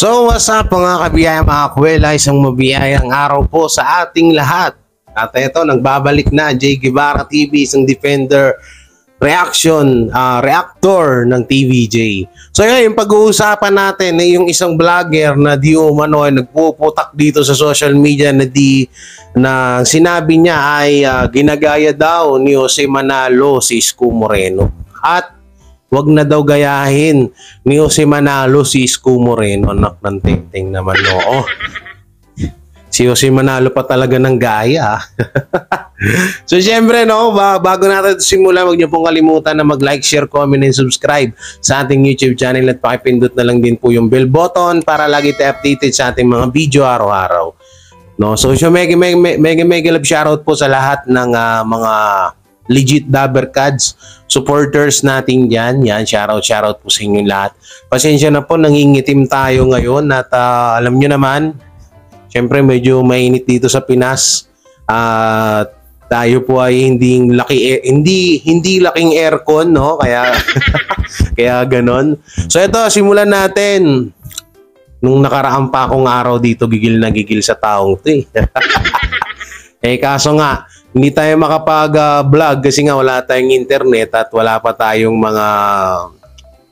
So what's up mga kabiyaya, mga kuwela, isang mabiyayang araw po sa ating lahat. At ito, nagbabalik na Jay Guevara TV, isang defender reactor ng TVJ. So yun, yung pag-uusapan natin ay yung isang vlogger na di umano ay nagpuputak dito sa social media na sinabi niya ay ginagaya daw ni Jose Manalo si Isko Moreno. At wag na daw gayahin ni Jose Manalo si Isko Moreno. Anak ng ting naman, no. Si Jose Manalo pa talaga ng gaya. So syempre, no, bago natin simulan, huwag niyo pong kalimutan na mag-like, share, comment, and subscribe sa ating YouTube channel at pakipindot na lang din po yung bell button para lagi tayo updated sa ating mga video araw-araw. No, so mega love shoutout po sa lahat ng mga legit Dabarkads supporters natin dyan. Yan, shoutout po sa inyo lahat. Pasensya na po, nangingitim tayo ngayon at alam nyo naman, syempre medyo mainit dito sa Pinas. Tayo po ay hindi laking aircon, no? Kaya kaya ganon. So ito, simulan natin. Nung nakaraan pa akong araw dito, gigil na gigil sa taong 'to. Kaso nga, hindi tayo makapag-vlog kasi nga wala tayong internet at wala pa tayong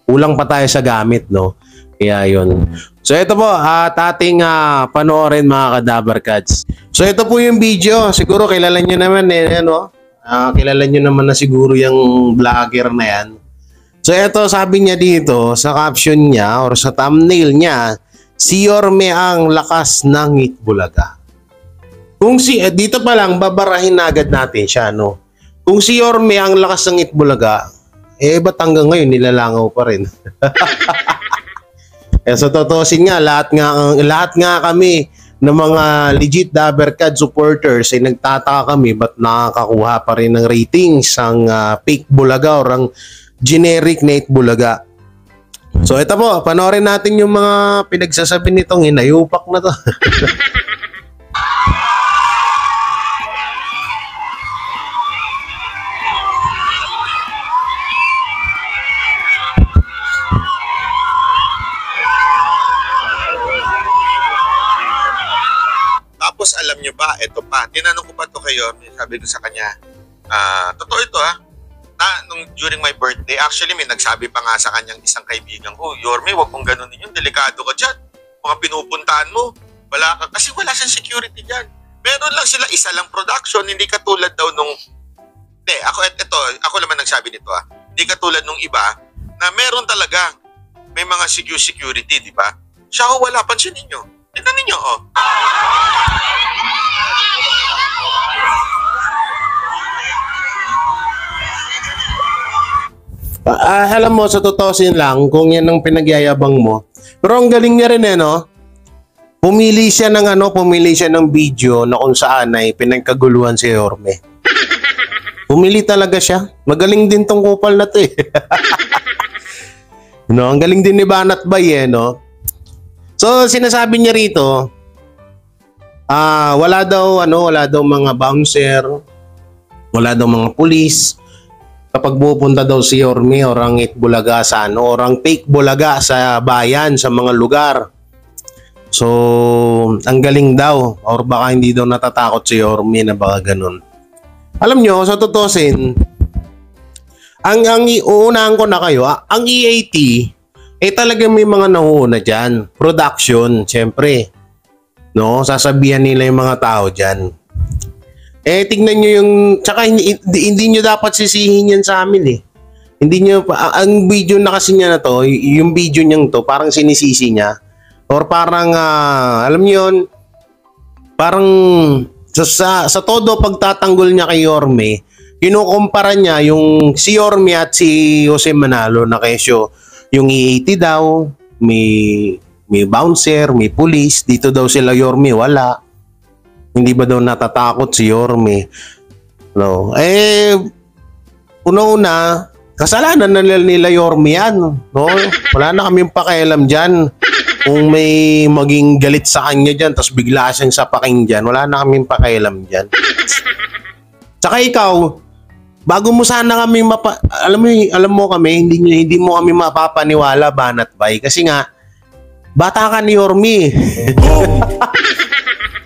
kulang pa tayo sa gamit, no? Kaya yun. So ito po, ating panoorin mga Kadabarkads. So ito po yung video. Siguro kilala nyo naman ano? Kilala nyo naman na siguro yung vlogger na yan. So ito, sabi niya dito sa caption niya or sa thumbnail niya, si Yorme ang lakas ng Itbulaga. Dito pa lang, babarahin na agad natin siya, no? Kung si Yorme ang lakas ng Itbulaga, ba't hanggang ngayon nilalangaw pa rin? So totosin nga, lahat nga kami ng mga legit Dabarkad supporters ay nagtataka kami ba't nakakakuha pa rin ng ratings ang fake bulaga or ang generic na Itbulaga. So ito po, panoorin natin yung mga pinagsasabi nitong hinayupak na to. Tapos alam nyo ba, ito pa, tinanong ko pa to kayo, sabi ko sa kanya, totoo ito during my birthday, actually may nagsabi pa nga sa kanyang isang kaibigan ko, Yorme, wag mong ganunin yun, delikado ka dyan, mga pinupuntahan mo, kasi wala siyang security dyan. Meron lang sila, isa lang production, hindi katulad daw nung, ako naman nagsabi nito hindi katulad nung iba, na meron talaga, may mga security, di ba? Siya wala, pansinin nyo. Tignan ninyo, Alam mo, sa totosin lang, kung yan ang pinagyayabang mo. Pero ang galing niya rin, no? Pumili siya ng video na kung saan ay pinagkaguluhan si Yorme. Pumili talaga siya. Magaling din tong kupal na to, No, ang galing din ni Banat Bay, no? So, sinasabi niya rito, wala daw mga bouncer, wala daw mga pulis. Kapag pupunta daw si Yorme or ang Itbulaga sa or ang fake bulaga sa bayan, sa mga lugar. So, ang galing daw or baka hindi daw natatakot si Yorme na baka ganun. Alam nyo, sa totosin, uunahan ko na kayo, ang EAT, talagang may mga nahuuna dyan. Production, syempre. No? Sasabihan nila yung mga tao dyan. Tignan nyo yung... Tsaka hindi nyo dapat sisihin yan sa amin, Hindi nyo... Ang video na kasi niya na to, yung video niyang to, parang sinisisi niya. Or parang, alam nyo yun, parang sa todo pagtatanggol niya kay Yorme, kinukumpara niya yung si Yorme at si Jose Manalo na kesyo. Yung EAT daw, may bouncer, may police. Dito daw sila Yorme, wala. Hindi ba daw natatakot si Yorme? No. Una-una, kasalanan na nila Yorme yan. No? Wala na kaming pakialam dyan. Kung may maging galit sa kanya dyan, tapos bigla siyang sapakin dyan, wala na kaming pakialam dyan. Tsaka ikaw, bago mo sana kami alam mo kami, hindi mo kami mapapaniwala, Banat Bay, kasi nga Bata ka ni Yorme.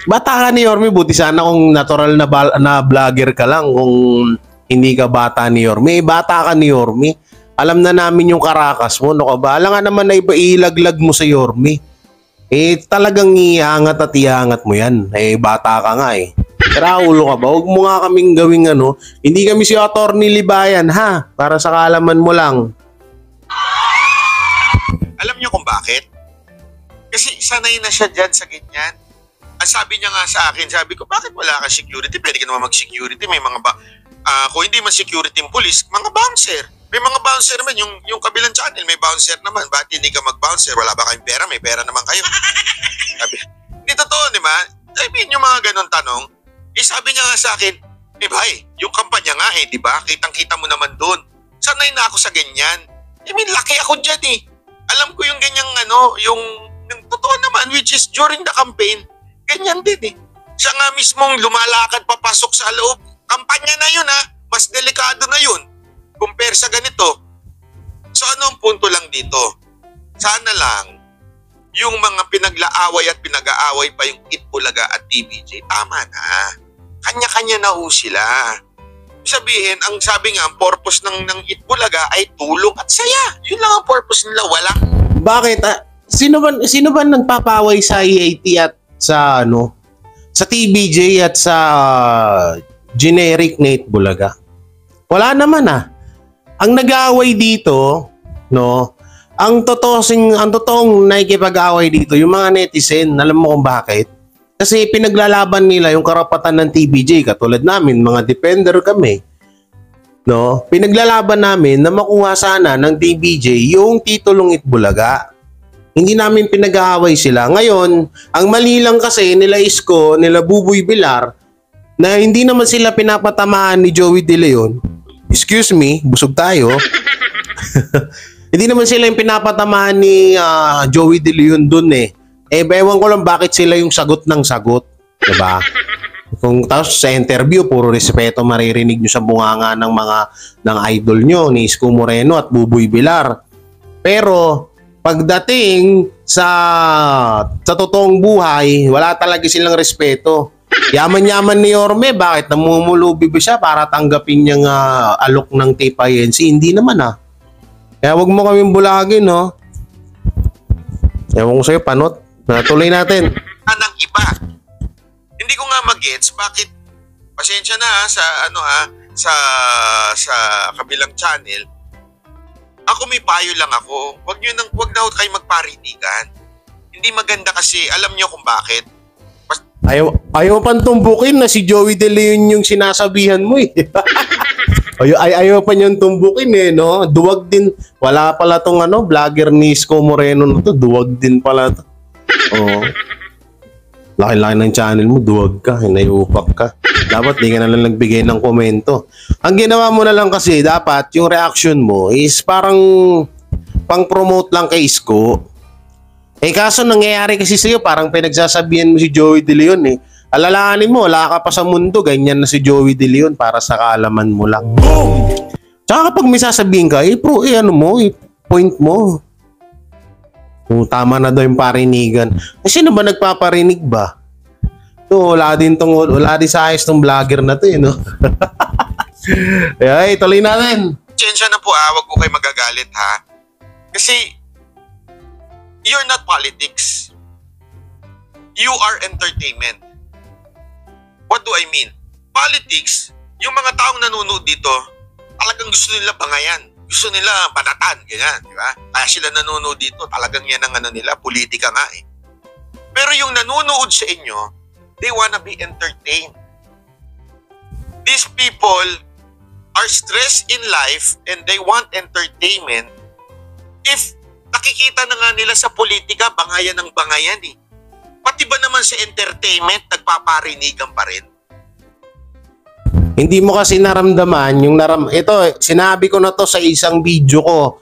Bata ka ni Yorme, buti sana kung natural na vlogger ka lang kung hindi ka bata ni Yorme. Bata ka ni Yorme. Alam na namin yung karakas mo, no ka ba? Alam nga naman na ilaglag mo sa Yorme. Talagang iangat at iangat mo yan. Bata ka nga eh. Raulo ka ba? Huwag mo nga kaming gawing hindi kami si Attorney Libayan, ha? Para sa kaalaman mo lang. Alam niyo kung bakit? Kasi sanay na siya dyan sa ganyan. Ang sabi niya nga sa akin, sabi ko, bakit wala ka security? Pwede ka naman mag-security. May mga kung hindi man security yung police, mga bouncer. May mga bouncer naman, yung kabilang channel, may bouncer naman. Bakit hindi ka mag-bouncer? Wala ba kayong pera? May pera naman kayo. Sabi, hindi totoo, di ba? I mean, yung mga ganun tanong, sabi niya nga sa akin, bay, yung kampanya nga di ba? Kitang-kita mo naman doon. Sanay na ako sa ganyan. I mean, laki ako dyan Alam ko yung ganyang yung totoo naman, which is during the campaign, ganyan din Siya nga mismong lumalakad papasok sa loob. Kampanya na yun mas delikado na yun compare sa ganito. So ano ang punto lang dito? Sana lang yung mga pinaglaaway at pinag-aaway pa yung Itbulaga at TVJ, tama na. Kanya-kanya na sila. Sabihin, ang sabi nga, ang purpose ng Itbulaga ay tulong at saya. Yun lang ang purpose nila, walang. Bakit? Sino ba nagpapaway sa EAT at sa sa TVJ at sa generic na Itbulaga? Wala naman Ang nag-aaway dito, ang totoong nakikipag-aaway dito, yung mga netizen, alam mo kung bakit? Kasi pinaglalaban nila yung karapatan ng TVJ, katulad namin, mga defender kami. Pinaglalaban namin na makuha sana ng TVJ yung titulong Itbulaga. Hindi namin pinag-aaway sila. Ngayon, ang mali lang kasi nila Isko, nila Buboy Villar, na hindi naman sila pinapatamaan ni Joey De Leon. Excuse me, busog tayo. Hindi naman sila yung pinapatamaan ni Joey De Leon dun ewan ko lang bakit sila yung sagot ng sagot. Diba? Kung tapos sa interview, puro respeto maririnig nyo sa bunganga ng idol nyo, ni Isko Moreno at Buboy Villar. Pero, pagdating sa totoong buhay, wala talaga silang respeto. Yaman-yaman ni Yorme, bakit namumulubi ba siya para tanggapin niyang alok ng TPINC? Hindi naman Kaya wag mo kaming bulagin Ewan ko sa'yo, panot. Natuloy natin. Anang iba. Hindi ko nga mag-gets bakit, pasensya na sa kabilang channel. Ako may payo lang ako. Wag na kayo magparinigan. Hindi maganda kasi, alam niyo kung bakit. Ayaw pang tumbukin na si Joey De Leon yung sinasabihan mo ayaw pa niyang tumbukin Duwag din. Wala pala tong vlogger ni Isko Moreno na to. Duwag din pala to. Laki-laki ng channel mo, duwag ka, hinayupak ka. Dapat di ka na lang nagbigay ng komento. Ang ginawa mo na lang kasi, dapat yung reaction mo is parang pang-promote lang kay Isko. Kaso nangyayari kasi sa'yo, parang pinagsasabihan mo si Joey De Leon Alalahanin mo, wala ka pa sa mundo, ganyan na si Joey De Leon para sa kaalaman mo lang. Boom! Tsaka kapag may sasabihin ka, point mo. Tama na daw yung parinigan. Sino ba nagpaparinig ba? Wala din sa ayos tong vlogger na to Ay, tuloy natin. Pasensya na po wag po kayo magagalit Kasi, you're not politics. You are entertainment. What do I mean? Politics, yung mga taong nanonood dito, talagang gusto nila bangayan. Gusto nila banatan, ganyan, di ba? Kaya sila nanonood dito, talagang yan ang nila, politika nga Pero yung nanonood sa inyo, they wanna be entertained. These people are stressed in life and they want entertainment. If nakikita na nga nila sa politika, bangayan ng bangayan Pati ba naman sa entertainment, nagpaparinigan pa rin? Hindi mo kasi naramdaman ito, sinabi ko na to sa isang video ko.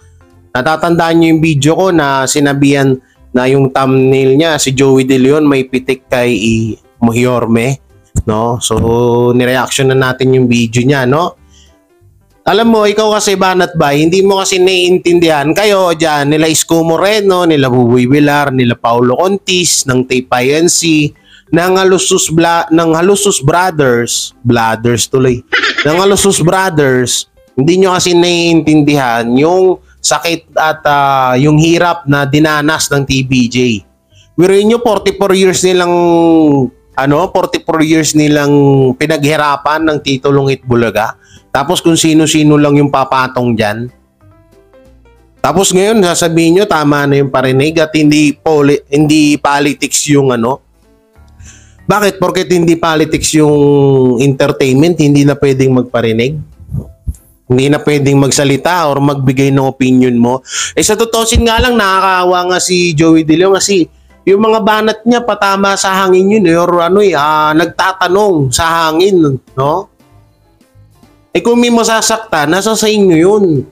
Natatandaan nyo yung video ko na sinabihan na yung thumbnail niya, si Joey De Leon may pitik kay Yorme. So, nireaction na natin yung video niya, Alam mo, ikaw kasi Banat Bay, hindi mo kasi naiintindihan. Kayo dyan, nila Isko Moreno, nila Buboy Villar, nila Paulo Contis, ng Tape INC, ng Halusus Brothers, ng Halusus Brothers, hindi nyo kasi naiintindihan yung sakit at yung hirap na dinanas ng TVJ. Wirin nyo, 44 years nilang pinaghirapan ng Tito Lungit Bulaga. Tapos kung sino-sino lang yung papatong dyan. Tapos ngayon, sasabihin nyo, tama na yung parinig at hindi politics yung ano. Bakit? Porket hindi politics yung entertainment, hindi na pwedeng magparinig. Hindi na pwedeng magsalita or magbigay ng opinion mo. Sa tutusin nga lang, nakakaawa nga si Joey De Leon kasi yung mga banat niya patama sa hangin yun or nagtatanong sa hangin, no? Kung may masasaktan, nasa sa inyo yun.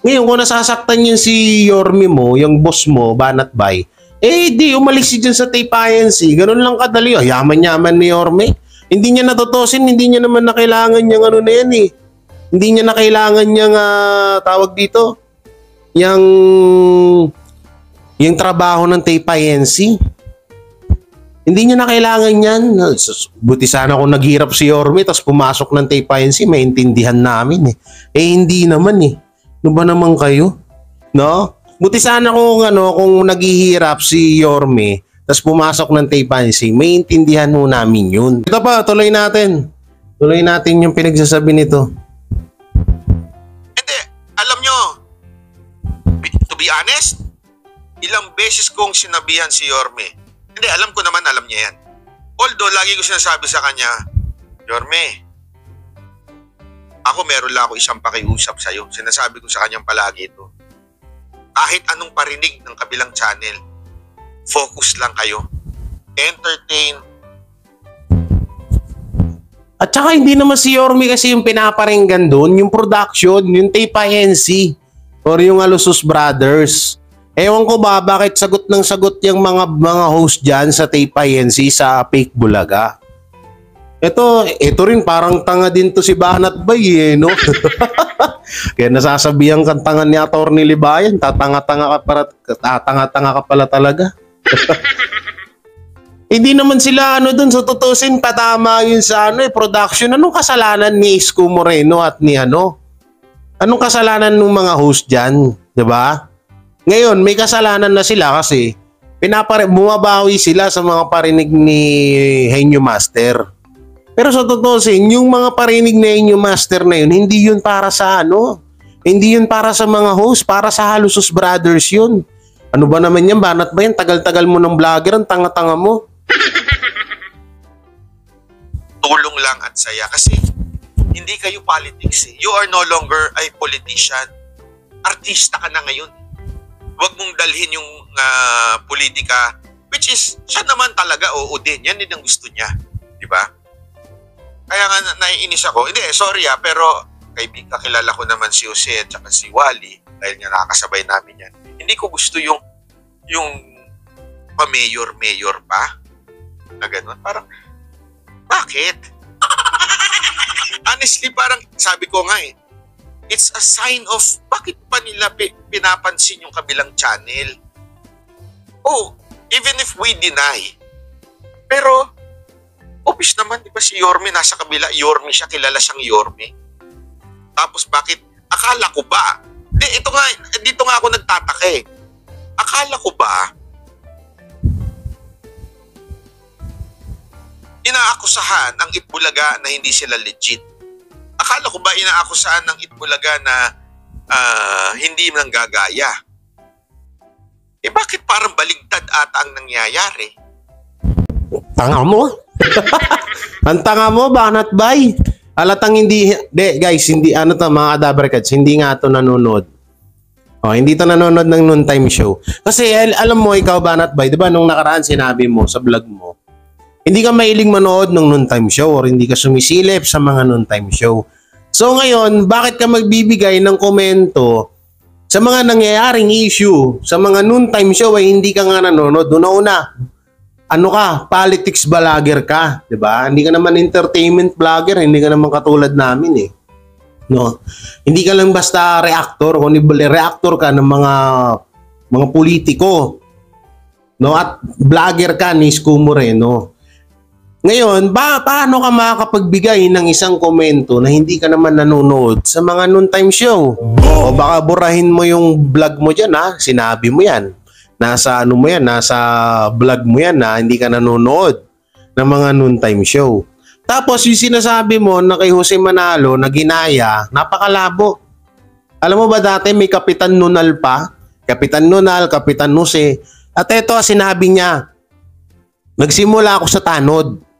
Ngayon, kung nasasaktan yun si Yorme mo, yung boss mo, Banat Bay, di, umalis si dyan sa Tape INC. Ganun lang kadali. Yaman-yaman ni Yorme. Hindi niya natutusin, hindi niya naman na kailangan niyang ano na yan eh. Hindi niya na kailangan niyang tawag dito. Yung trabaho ng Tape INC. Hindi niya na kailangan yan. Buti sana kung naghirap si Yorme tapos pumasok ng Tape INC, maintindihan namin eh. Hindi naman eh. Ano ba naman kayo? No? Buti sana kung naghihirap si Yorme tapos pumasok ng Tape INC, maintindihan mo namin yun. Ito pa, tuloy natin. Tuloy natin yung pinagsasabi nito. Hindi, alam nyo, to be honest, ilang beses kong sinabihan si Yorme. Hindi, alam ko naman, alam niya yan. Although, lagi ko sinasabi sa kanya, Yorme, ako meron lang ako isang pakiusap sa'yo. Sinasabi ko sa kanyang palagi ito. Kahit anong parinig ng kabilang channel, focus lang kayo. Entertain. At saka hindi naman si Yorme kasi yung pinaparinggan doon, yung production, yung Tape INC, or yung Halusus Brothers. Ewan ko ba bakit sagot ng sagot yung mga host dyan sa Tape INC sa Fake Bulaga. Ito rin parang tanga din to si Banat Bay eh, no? Kaya nasasabihan kang tanga ni Atty. Libayan, tatanga-tanga ka pala talaga. Hindi naman sila doon sa tutusin patama yun sa production. Anong kasalanan ni Isko Moreno at ni Anong kasalanan ng mga host dyan, 'di ba? Ngayon, may kasalanan na sila kasi bumabawi sila sa mga parinig ni Henyo Master. Pero sa tutusin, yung mga parinig ni Henyo Master na yun, hindi yun para sa hindi yun para sa mga host, para sa Halusus Brothers yun. Ano ba naman yan? Banat ba yan? Tagal-tagal mo ng vlogger, ang tanga-tanga mo. Tulong lang at saya kasi hindi kayo politics eh. You are no longer a politician. Artista ka na ngayon. Huwag mong dalhin yung politika, which is, siya naman talaga, oo din. Yan din ang gusto niya. Di ba? Kaya nga naiinis ako. Hindi, sorry pero kakilala ko naman si Jose at saka si Wally dahil nga nakakasabay namin yan. Hindi ko gusto yung pa-mayor pa na gano'n. Parang, bakit? Honestly, parang sabi ko nga it's a sign of bakit pa nila pinapansin yung kabilang channel. Even if we deny. Pero, obvious naman, di ba si Yorme nasa kabila, Yorme siya, kilala siyang Yorme. Tapos bakit, akala ko ba, dito nga ako nagtataka eh. Akala ko ba, inaakusahan ang Itbulaga na hindi sila legit? Akala ko ba inaakusahan ng Itbulaga na hindi nanggagaya? Bakit parang baligtad ata ang nangyayari? Tanga mo? Ang tanga mo, Banat Bay. Halatang hindi, guys, hindi, mga Adabricats, hindi nga ito nanonood. Hindi ito nanonood ng noontime show. Kasi alam mo, ikaw, Banat Bay, di ba nung nakaraan sinabi mo sa vlog mo, hindi ka mailing manood ng noontime show or hindi ka sumisilip sa mga noontime show. So ngayon, bakit ka magbibigay ng komento sa mga nangyayaring issue sa mga noontime show ay hindi ka nga nanonood? Una-una, politics vlogger ka, 'di ba? Hindi ka naman entertainment vlogger, hindi ka naman katulad namin eh. No? Hindi ka lang basta reactor, kundi reactor ka ng mga politiko. No? At vlogger ka ni Isko Moreno. Ngayon, paano ka makakapagbigay ng isang komento na hindi ka naman nanonood sa mga noontime show? O baka burahin mo yung vlog mo dyan, ha? Sinabi mo yan. Nasa ano mo yan, nasa vlog mo yan na hindi ka nanonood ng mga noontime show. Tapos yung sinasabi mo na kay Jose Manalo na ginaya, napakalabo. Alam mo ba dati may Kapitan Nunal pa? Kapitan Nunal, Kapitan Jose. At ito sinabi niya, nagsimula ako sa tanod.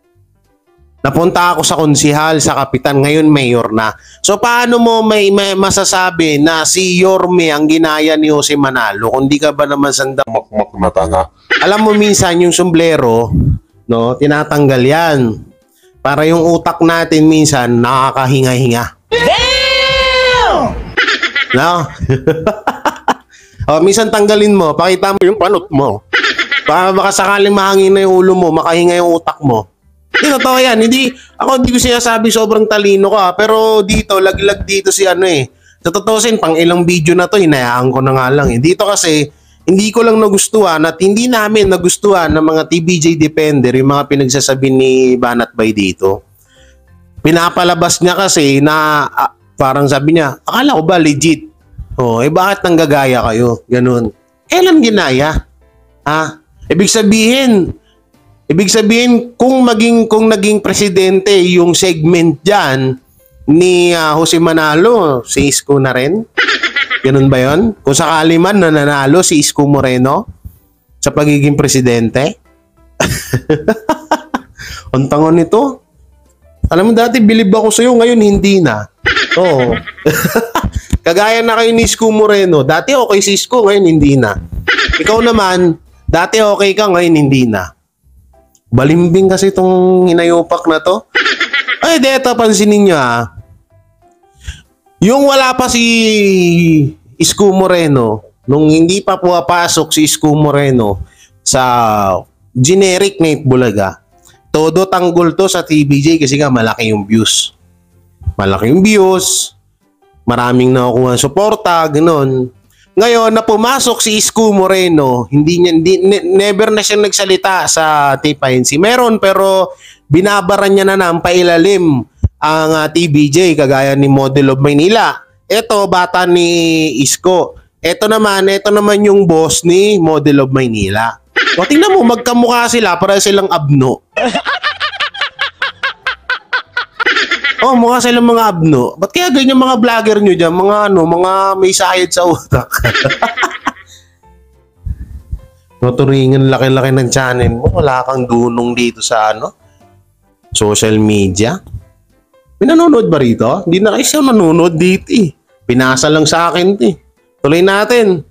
Napunta ako sa konsihal, sa kapitan, ngayon mayor na. So paano mo may masasabi na si Yorme ang ginaya ni Jose Manalo kung di ka ba naman sandamakmak na tanga? Alam mo minsan yung sombrero, no, tinatanggal yan. Para yung utak natin minsan nakakahinga-hinga. Damn! No? Minsan tanggalin mo, pakita mo yung panot mo. Baka sakaling mahangin na yung ulo mo, makahinga yung utak mo. Hindi, totoo yan. Hindi ko sinasabi sobrang talino ka, pero dito, laglag dito si ano eh. Sa totoo pang ilang video na to, hinayaan ko na nga lang eh. Dito kasi, hindi ko lang nagustuhan at hindi namin nagustuhan ng mga TVJ Defender yung mga pinagsasabi ni Banat Bay dito. Pinapalabas niya kasi na parang sabi niya, akala ko ba legit? Bakit nanggagaya kayo? Ganun. Kailan ginaya? Ibig sabihin kung naging presidente yung segment diyan ni Jose Manalo, si Isko na rin. Ganun ba 'yon? Kung sakali man nananalo si Isko Moreno sa pagiging presidente. Ang tango nito. Alam mo dati bilib ako sa iyo, ngayon hindi na. Oo. Kagaya na kayo ni Isko Moreno. Dati okay si Isko, ngayon hindi na. Ikaw naman, dati okay ka, ngayon hindi na. Balimbing kasi itong hinayupak na to. Ay, dito, pansinin nyo Yung wala pa si Isko Moreno, nung hindi pa pumapasok si Isko Moreno sa generic na Itbulaga, todo tanggol to sa TVJ kasi nga malaki yung views. Malaki yung views, maraming nakukuha ng suporta, gano'n. Ngayon, na pumasok si Isko Moreno, never na siya nagsalita sa TPNC. Meron, pero binabaran niya na ng pailalim ang TVJ, kagaya ni Model of Maynila. Ito, bata ni Isko. Ito naman yung boss ni Model of Maynila. O, tingnan mo, magkamukha sila, para silang abno. Mukha silang mga abno. Ba't kaya ganyan mga vlogger nyo dyan? Mga may sayad sa utak. Turingan laki-laki ng channel mo. Wala kang dunong dito sa social media. Pinanonood ba rito? Hindi na kayo nanonood dito eh. Pinasa lang sa akin eh. Tuloy natin.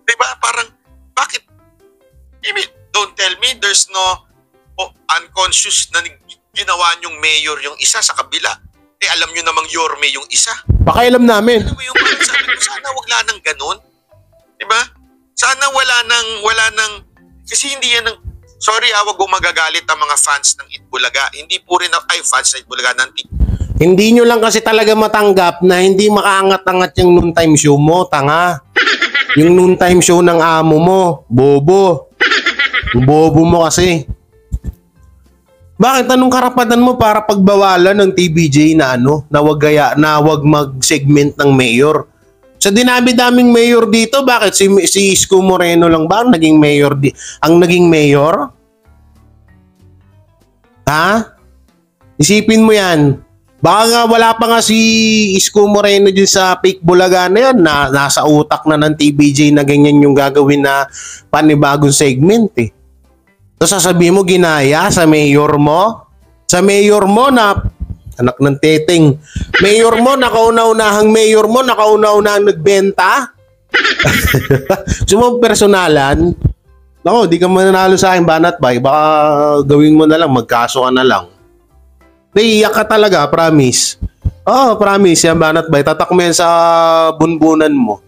Diba? Parang, bakit? Don't tell me there's no unconscious na ginawa niyong mayor yung isa sa kabila. Alam niyo namang Yorme yung isa. Pakailam namin. Alam mo yung parang sabi ko, sana wala nang ganun. Diba? Sana wala nang, kasi hindi yan sorry wag kong magagalit ang mga fans ng Itbulaga. Hindi po rin fans ng Itbulaga ng Hindi nyo lang kasi talaga matanggap na hindi makaangat-angat yung noontime show mo, tanga. Yung noontime show ng amo mo, bobo. Bobo mo kasi. Bakit anong karapatan mo para pagbawalan ng TVJ na wag mag-segment ng mayor? Sa dinami-daming mayor dito, bakit si Isko Moreno lang ba ang naging mayor naging mayor? Ha? Isipin mo 'yan. Baka nga wala pa nga si Isko Moreno dyan sa fake Bulaga na yan, na nasa utak na ng TVJ na ganyan yung gagawin na panibagong segment eh. Tapos sasabihin mo ginaya sa mayor mo? Sa mayor mo na anak ng teteng. Mayor mo, nakauna-unahang mayor mo, nakauna-unahang nagbenta? Gusto mo personalan? Nako, di ka mananalo sa akin, Banat Bay. Baka gawin mo na lang, magkaso ka na lang. Naiiyak ka talaga, promise. Promise yan, Banat Bay. Tatak mo yan sa bunbunan mo.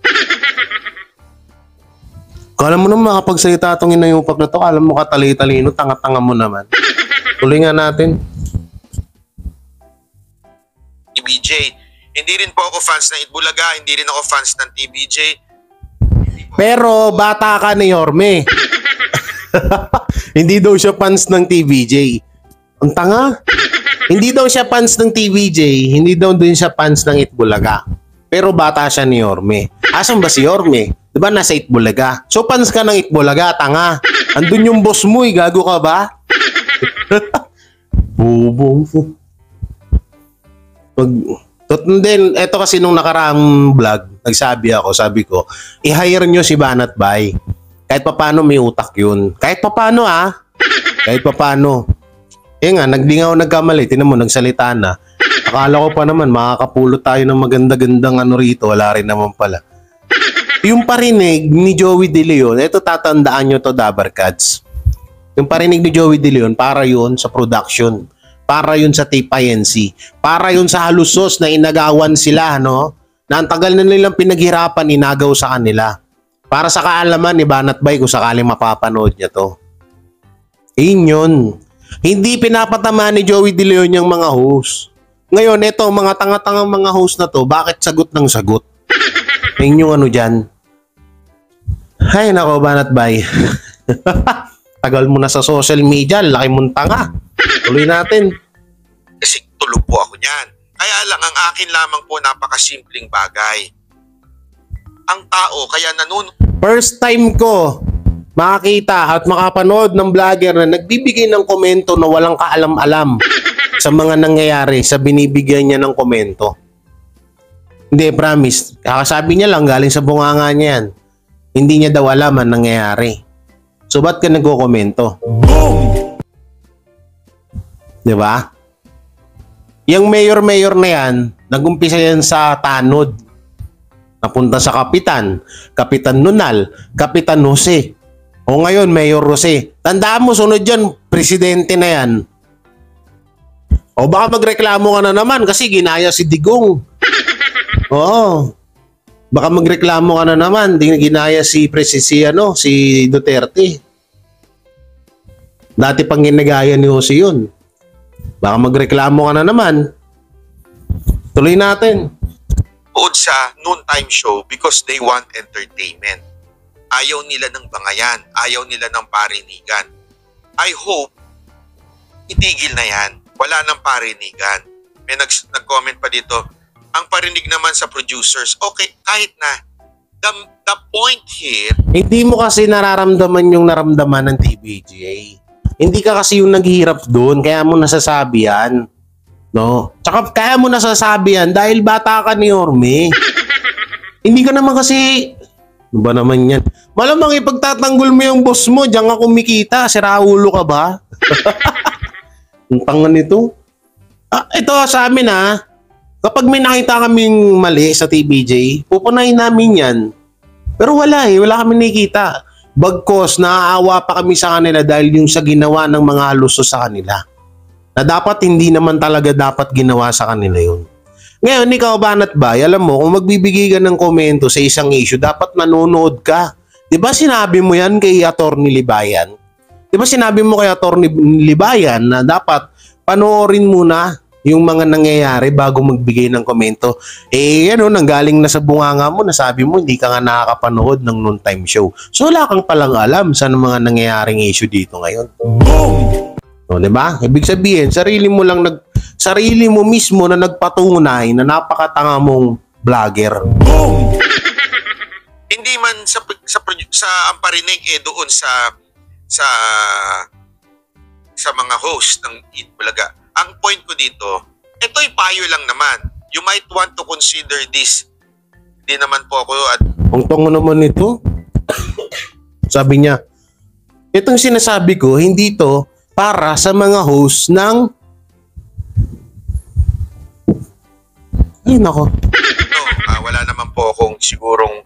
Kala mo naman makapagsalita itong inayupak na to. Kala mo katali-talino, tanga-tanga mo naman. Tuloy nga natin. TVJ. Hindi rin po ako fans ng Itbulaga, hindi rin ako fans ng TVJ. Pero bata ka ni Yorme. Hindi daw siya fans ng TVJ. Ang tanga. Hindi daw siya fans ng TVJ, hindi daw din siya fans ng Itbulaga. Pero bata siya ni Yorme. Asan ba si Yorme? Diba nasa Itbulaga? So fans ka ng Itbulaga, tanga. Andun yung boss mo, gago ka ba? Bubong. Then, eto kasi nung nakaraang vlog, sabi ko, i-hire nyo si Banat Bay. Kahit papaano may utak yun. Kahit papaano Kahit papaano. Nga, nagkamali. Tinan mo, nagsalita na. Akala ko pa naman, makakapulot tayo ng maganda-gandang rito. Wala rin naman pala. Yung parinig ni Joey De Leon, eto tatandaan nyo to, Dabarkads. Yung parinig ni Joey De Leon, para yun sa production. Para yun sa TPNC. Para yun sa halusos na inagawan sila, no? Na ang tagal na nilang pinaghirapan, inagaw sa kanila. Para sa kaalaman ni Banat Bay kung sakaling mapapanood niya to. Yun. Hindi pinapatama ni Joey De Leon yung mga host. Ngayon, ito, mga tanga-tangang mga host na to, bakit sagot ng sagot? Yung dyan. Ay, nako, Banat Bay. Tagal mo na sa social media, laki mong tanga. Tuloy natin. Kasi tulog po ako niyan. Kaya lang, ang akin lamang po napakasimpleng bagay. Ang tao, kaya First time ko makakita at makapanood ng vlogger na nagbibigay ng komento na walang kaalam-alam sa mga nangyayari sa binibigyan niya ng komento. Hindi, promise. Kakasabi niya lang, galing sa bunganga niya yan. Hindi niya daw alam ang nangyayari. So, ba't ka nagko-komento? Boom! Diba? Yung mayor-mayor na yan, nag-umpisa yan sa tanod. Napunta sa Kapitan, Kapitan Nunal, Kapitan Jose. O ngayon, Mayor Jose. Tandaan mo, sunod dyan, presidente na yan. O baka magreklamo ka na naman kasi ginaya si Digong. Oo. Baka magreklamo ka na naman, ginaya si Duterte. Dati pang ginagaya ni Jose yun. Baka magreklamo ka na naman. Tuloy natin. Buod sa noontime show because they want entertainment. Ayaw nila ng bangayan. Ayaw nila ng parinigan. I hope itigil na yan. Wala ng parinigan. May nag-comment pa dito, ang parinig naman sa producers, okay, kahit na. The point here, hindi mo kasi nararamdaman yung naramdaman ng TVJ. Hindi ka kasi yung naghihirap doon, kaya mo nasasabi yan. No? Tsaka kaya mo nasasabi yan dahil bata ka ni Yorme. Hindi ka naman kasi, ano ba naman yan? Malamang ipagtatanggol mo yung boss mo, diyan ka kumikita, siraulo ka ba? Ang tanga nito. Ito sa amin kapag may nakita kaming mali sa TVJ, pupunahin namin yan. Pero wala wala kami nakikita. Bagkos, naaawa pa kami sa kanila dahil yung sa ginawa ng mga halusos sa kanila. Na dapat hindi naman talaga dapat ginawa sa kanila yun. Ngayon, ikaw Banat Bay, alam mo, kung magbibigay ka ng komento sa isang issue, dapat manonood ka. Diba sinabi mo yan kay Atty. Libayan? Diba sinabi mo kay Atty. Libayan na dapat panoorin muna yung mga nangyayari bago magbigay ng komento? Nanggaling na sa bunganga mo, nasabi mo hindi ka nga nakakapanood ng noontime show. So wala kang palang alam sa mga nangyayaring issue dito ngayon. Boom! O, diba? Ibig sabihin, sarili mo mismo na nagpatunay na napakatanga mong vlogger. Boom! hindi man sa ang parinig doon sa mga host ng Eat Bulaga. Ang point ko dito, ito'y payo lang naman. You might want to consider this. Hindi naman po ako ang tungo naman nito. Sabi niya, itong sinasabi ko, hindi to para sa mga host ng... Ay, nako. Wala naman po akong sigurong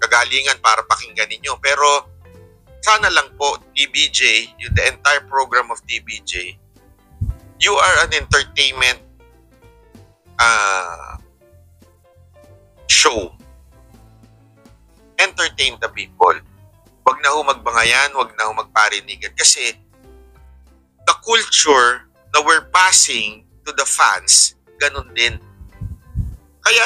kagalingan para pakinggan ninyo. Pero sana lang po, TBJ, the entire program of TBJ, you are an entertainment show. Entertain the people. Wag na ho magbangayan, wag na ho magparinigan. Kasi the culture na we're passing to the fans, ganun din. Kaya,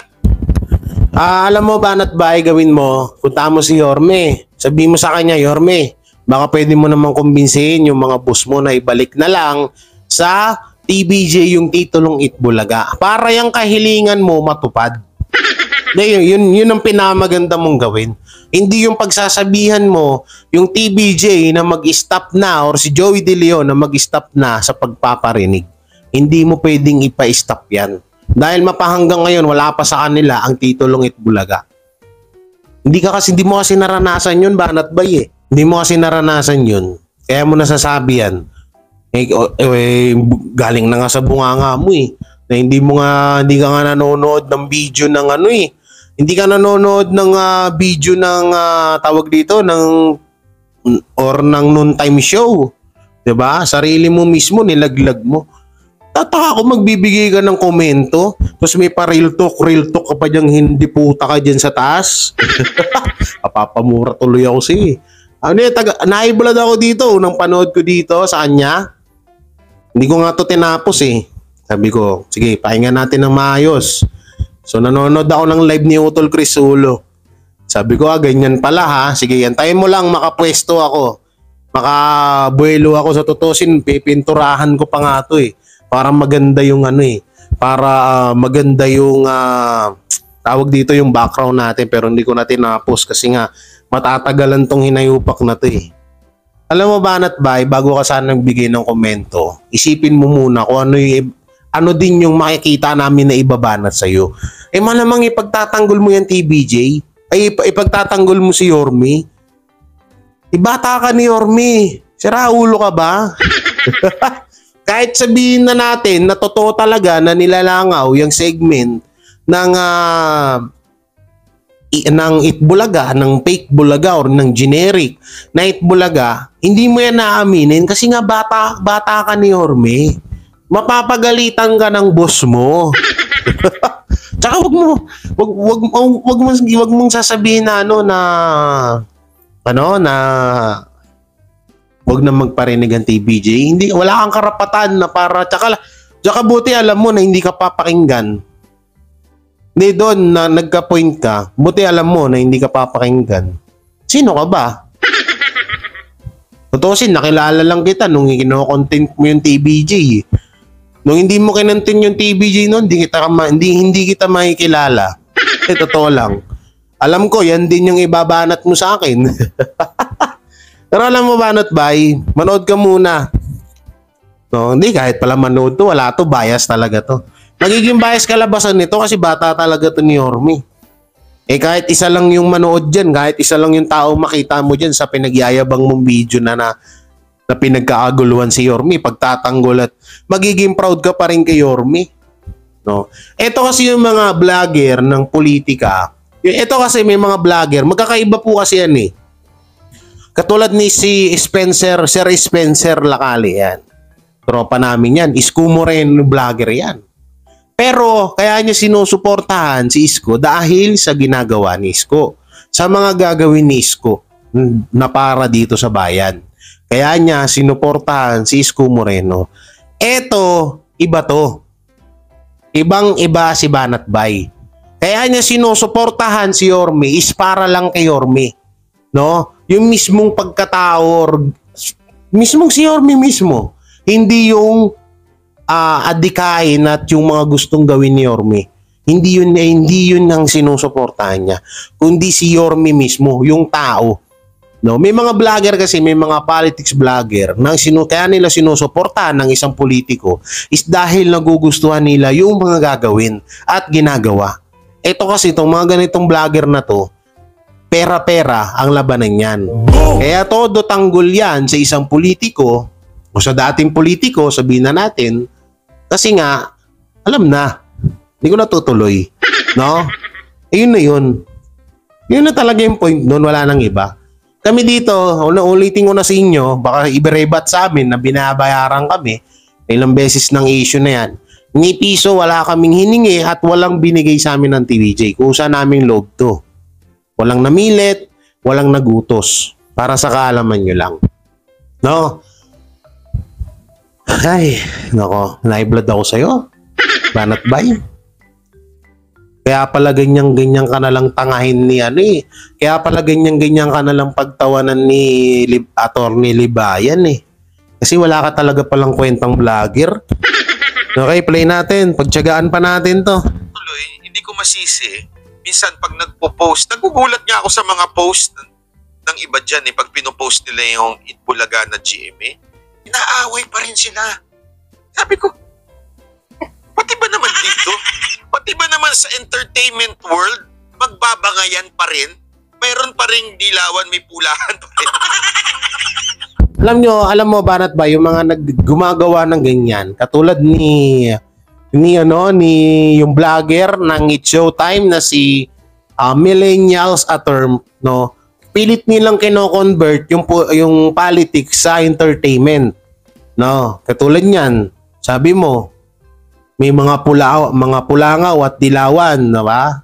Alam mo, Banat Bay, gawin mo, punta mo si Yorme. Sabihin mo sa kanya, Yorme, baka pwede mo namang kumbinsihin yung mga boss mo na ibalik na lang sa TBJ yung titulong Itbulaga. Para yung kahilingan mo matupad. Yun ang pinamaganda mong gawin. Hindi yung pagsasabihan mo yung TBJ na mag-stop na or si Joey De Leon na mag-stop na sa pagpaparinig. Hindi mo pwedeng ipa-stop yan. Dahil mapahanggang ngayon, wala pa sa kanila ang titulong Itbulaga. Hindi mo kasi naranasan yun, Banat Bay eh. Hindi mo kasi naranasan yun. Kaya mo nasasabi yan. Galing na nga sa bunganga mo eh. Na hindi ka nga nanonood ng video ng ano eh. Hindi ka nanonood ng video ng tawag dito ng noontime show. 'Di ba? Sarili mo mismo nilaglag mo. Tataka ako magbibigay ka ng komento, tapos may pa real talk ka pa diyang hindi puta ka dyan sa taas. Papapamura tuloy ako siya. Naiblad ako dito, unang panood ko dito sa kanya. Hindi ko nga to tinapos eh. Sabi ko, sige, pahinga natin ng maayos. So nanonood ako ng live ni Utol Crisulo. Sabi ko, ganyan pala ha. Sige, antayin mo lang, makapwesto ako. Makabuelo ako sa tutusin, pipinturahan ko pa nga to eh. Para maganda yung ano eh. Para maganda yung tawag dito yung background natin. Pero hindi ko na tinapos kasi nga matatagalan tong hinayupak na to eh. Alam mo, Banat Bay, bago ka sana nagbigay ng komento, isipin mo muna kung ano din yung makikita namin na ibabanat sa'yo. Malamang ipagtatanggol mo yan TBJ, ipagtatanggol mo si Yorme. Ibata ka ni Yorme. Sira ulo ka ba? Kahit sabihin na natin na totoo talaga na nilalangaw yung segment ng Itbulaga, ng fake Bulaga or ng generic na Itbulaga, hindi mo yan naaminin kasi nga bata ka ni Yorme. Mapapagalitan ka ng boss mo. Tsaka wag mong sasabihin na wag na magparinig ang TBJ. Wala kang karapatan na para tsaka buti alam mo na hindi ka papakinggan. Hindi doon na nagka-point ka. Buti alam mo na hindi ka papakinggan. Sino ka ba? Totosin, nakilala lang kita nung kino-content mo yung TBJ. Nung hindi mo kinontent yung TBJ noon, hindi kita makikilala. Totoo lang. Alam ko, yan din yung ibabanat mo sa akin. Pero alam mo, Banat Bay, manood ka muna. No, hindi, kahit pala manood to, wala to, bias talaga to. Magiging bias kalabasan nito kasi bata talaga to ni Yorme. Kahit isa lang yung manood dyan, kahit isa lang yung tao makita mo dyan sa pinagyayabang mong video na pinagkaaguluhan si Yorme, pagtatanggol at magiging proud ka pa rin kay Yorme. No? Ito kasi yung mga vlogger ng politika. Ito kasi may mga vlogger, magkakaiba po kasi yan eh. Katulad ni si Sir Spencer Lacali yan. Tropa namin yan. Isko Moreno vlogger yan. Pero kaya niya sinusuportahan si Isko dahil sa ginagawa ni Isko. Sa mga gagawin ni Isko na para dito sa bayan. Kaya niya sinuportahan si Isko Moreno. Eto, iba to. Ibang-iba si Banat Bay. Kaya niya sinusuportahan si Yorme is para lang kay Yorme. No? Yung mismong pagkatao or mismong si Yorme mismo. Hindi yung adikain at yung mga gustong gawin ni Yorme. Hindi yun ang sinusuportahan niya. Kundi si Yorme mismo, yung tao. No, may mga vlogger kasi, may mga politics vlogger na kaya nila sinusuportahan ng isang politiko is dahil nagugustuhan nila yung mga gagawin at ginagawa. Ito kasi itong mga ganitong vlogger na to, pera-pera ang labanan yan. Kaya todo tanggol yan sa isang politiko o sa dating politiko, sabihin na natin, kasi nga, alam na, hindi ko natutuloy. No? Yun na yun. Yun na talaga yung point doon, wala nang iba. Kami dito, ulitin ko na sa inyo, baka iberebat sa amin na binabayaran kami, ilang beses ng issue na yan. Ni piso wala kaming hiningi at walang binigay sa amin ng TVJ. Kusa naming loob to. Walang namilit, walang nagutos. Para sa kaalaman nyo lang. No? Ay, nako, naiblood ako sa'yo. Banat Bay. Kaya pala ganyan-ganyan ka na lang tangahin ni ano eh. Kaya pala ganyan-ganyan ka na lang pagtawanan ni Attorney Libayan eh. Kasi wala ka talaga palang kwentang vlogger. Okay, play natin. Pagtyagaan pa natin to. Tuloy, hindi ko masisi. Minsan pag nagpo-post, nagugulat nga ako sa mga post ng iba dyan eh. Pag pinopost nila yung Itbulaga na GMA, inaaway pa rin sila. Sabi ko, pati ba naman dito? Pati ba naman sa entertainment world, magbabangayan pa rin? Mayroon pa rin dilawan, may pulahan pa rin. Alam mo Banat ba yung mga gumagawa ng ganyan, katulad ni yung vlogger ng It's Showtime na si Millennials at Term, no? Pilit nilang kino-convert yung politics sa entertainment. No, katulad niyan. Sabi mo, may mga pulangaw at dilawan, di ba?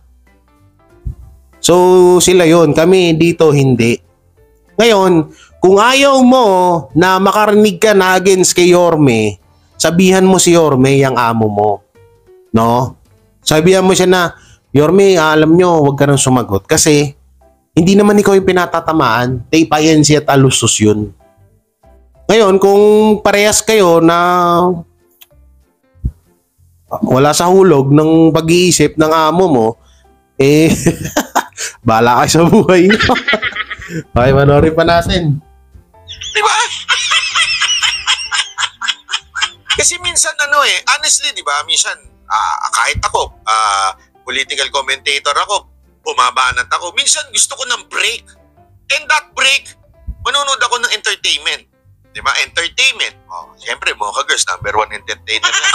So, sila yon. Kami dito hindi. Ngayon, kung ayaw mo na makarinig ka na against kay Yorme, sabihan mo si Yorme yung amo mo. No? Sabihan mo siya na, Yorme, alam nyo, huwag ka nang sumagot. Kasi, hindi naman ikaw yung pinatatamaan. Tape INC at alusos yun. Ngayon, kung parehas kayo na wala sa hulog ng pag-iisip ng amo mo, eh, bahala kayo sa buhay nyo. Okay, manorin pa natin. Diba? Kasi minsan honestly, diba, minsan, kahit ako, political commentator ako, bumabanat ako, minsan gusto ko ng break. And that break, manonood ako ng entertainment. Diba? Entertainment. Oh, siyempre, Mocha Girls, #1 entertainer na.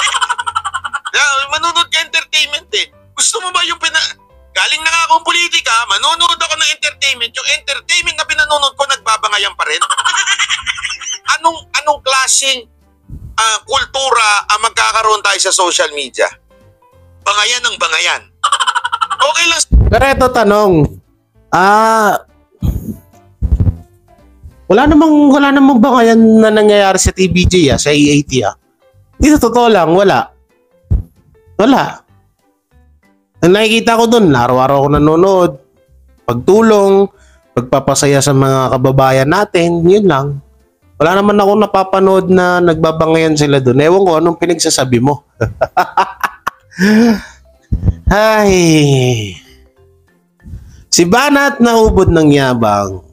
Manonood ka entertainment eh. Gusto mo ba yung galing na nga akong politika, manonood ako ng entertainment. Yung entertainment na pinanonood ko, nagbabangayan pa rin. Anong klaseng kultura ang magkakaroon tayo sa social media? Bangayan ng bangayan. Okay lang. Pero ito tanong. Wala namang bangayan na nangyayari sa TVJ sa EAT Dito totoo lang, wala. Ang nakikita ko doon, araw-araw ako nanonood, pagtulong, pagpapasaya sa mga kababayan natin, yun lang. Wala naman ako napapanood na nagbabangayan sila doon. Ewan ko anong pinagsasabi mo. Ay. Si Banat na ubod ng yabang.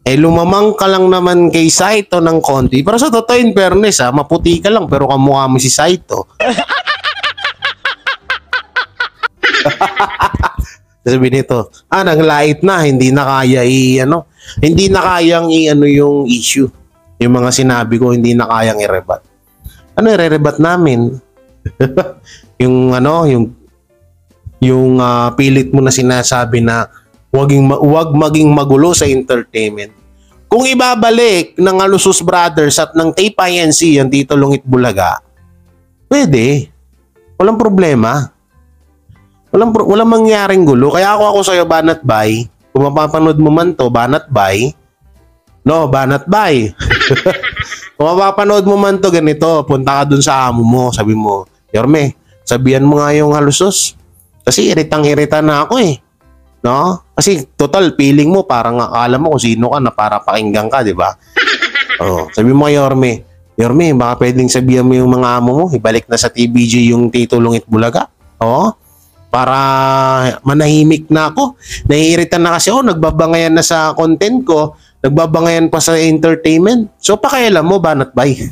Lumamang ka lang naman kay Saito ng konti. Pero sa totoo, in fairness, maputi ka lang pero kamukha mo si Saito. Sabi nito, naglait na, hindi na kaya hindi na kayang yung issue. Yung mga sinabi ko, hindi na kayang i-rebat. Ano i-rebat namin? yung pilit mo na sinasabi na wag maging magulo sa entertainment. Kung ibabalik ng Alusos Brothers at ng Tape INC yung Tito Lungit Bulaga, pwede. Walang problema. Walang mangyaring gulo. Kaya ako sa'yo, Banat Bay. Kung mapapanood mo man to, Banat Bay. No, Banat Bay. Kung mapapanood mo man to, ganito, punta ka dun sa amo mo. Sabi mo, Yorme, sabihan mo nga yung Alusos. Kasi iritang-irita na ako eh. No? Kasi total feeling mo parang akala mo kung sino ka na para pakinggan ka, di ba? Oh, sabi mo kay Yorme, baka pwedeng sabihan mo yung mga amo mo, ibalik na sa TVJ yung Tito Lungit Bulaga. Oh, para manahimik na ako. Naiirita na kasi nagbabangayan na sa content ko, nagbabangayan pa sa entertainment. So pakialam mo, Banat Bay.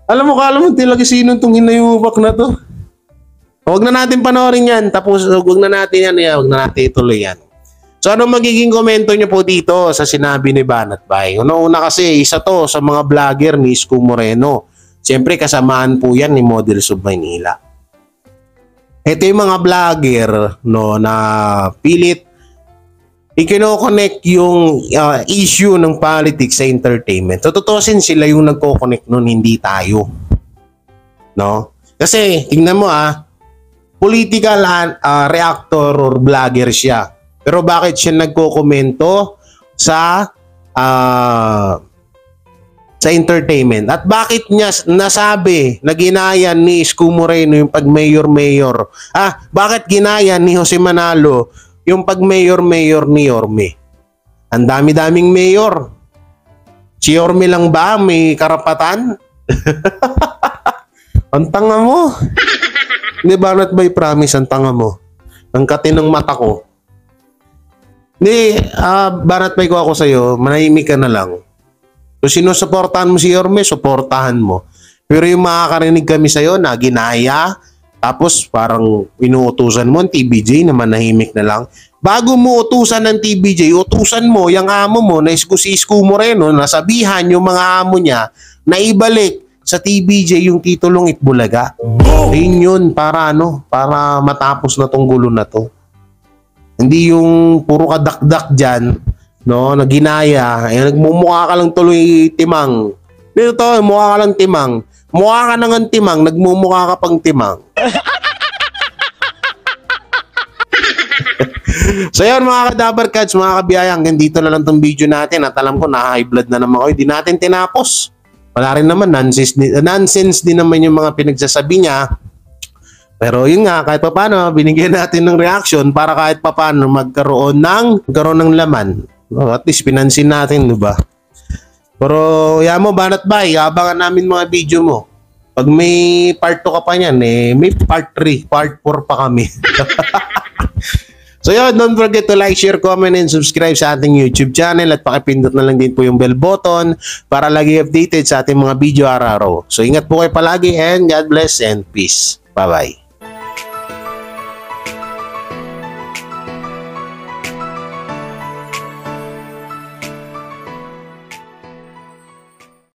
Alam mo talaga sino itong hinayupak na to? Huwag na natin panoorin yan. Tapos huwag na natin ituloy yan. So ano magiging komento nyo po dito sa sinabi ni Banat Bay? Una kasi, isa to sa mga vlogger ni Isko Moreno. Siyempre kasamaan po yan ni Models of Maynila. Ito yung mga vlogger na pilit i-connect yung issue ng politics sa entertainment. So tutusin sila yung nagko-connect nun, hindi tayo. No? Kasi tingnan mo political reactor or vlogger siya. Pero bakit siya nagko-komento sa sa entertainment. At bakit niya nasabi na ginaya ni Isko Moreno yung pag-mayor-mayor? Bakit ginaya ni Jose Manalo yung pag-mayor-mayor ni Yorme? Ang dami-daming mayor. Si Yorme lang ba may karapatan? Ang tanga mo. Hindi ba not by promise ang tanga mo? Ang katinong mata ko. Hindi, Banat Bay ko ako sa'yo, manahimik ka na lang. Kung sinusuportahan mo si Yorme, suportahan mo. Pero yung makakarinig kami sa'yo na ginaya, tapos parang inuutusan mo ang TBJ na manahimik na lang. Bago mo utusan ng TBJ, utusan mo yung amo mo na si Isko Moreno, nasabihan yung mga amo niya na ibalik sa TBJ yung titulong Itbulaga. Ayun yun, para matapos na tong gulo na to. Hindi yung puro kadakdak dyan, no, na ginaya, nagmumukha ka lang tuloy timang. Dito to, mukha ka lang timang. Mukha ka nang timang, nagmumukha ka pang timang. So yun mga kadabar cats, mga kabiyaya, hanggang dito na lang tong video natin at alam ko na high blood na naman ako, hindi natin tinapos. Wala rin naman, nonsense din naman yung mga pinagsasabi niya. Pero yun nga, kahit paano, binigyan natin ng reaction para kahit paano magkaroon ng laman. At least pinansin natin, di ba? Pero yan mo, Banat Bay, abangan namin mga video mo. Pag may part 2 ka pa niyan, may part 3, part 4 pa kami. So yun, don't forget to like, share, comment, and subscribe sa ating YouTube channel at pakipindot na lang din po yung bell button para lagi updated sa ating mga video araw-araw. So ingat po kayo palagi and God bless and peace. Bye-bye.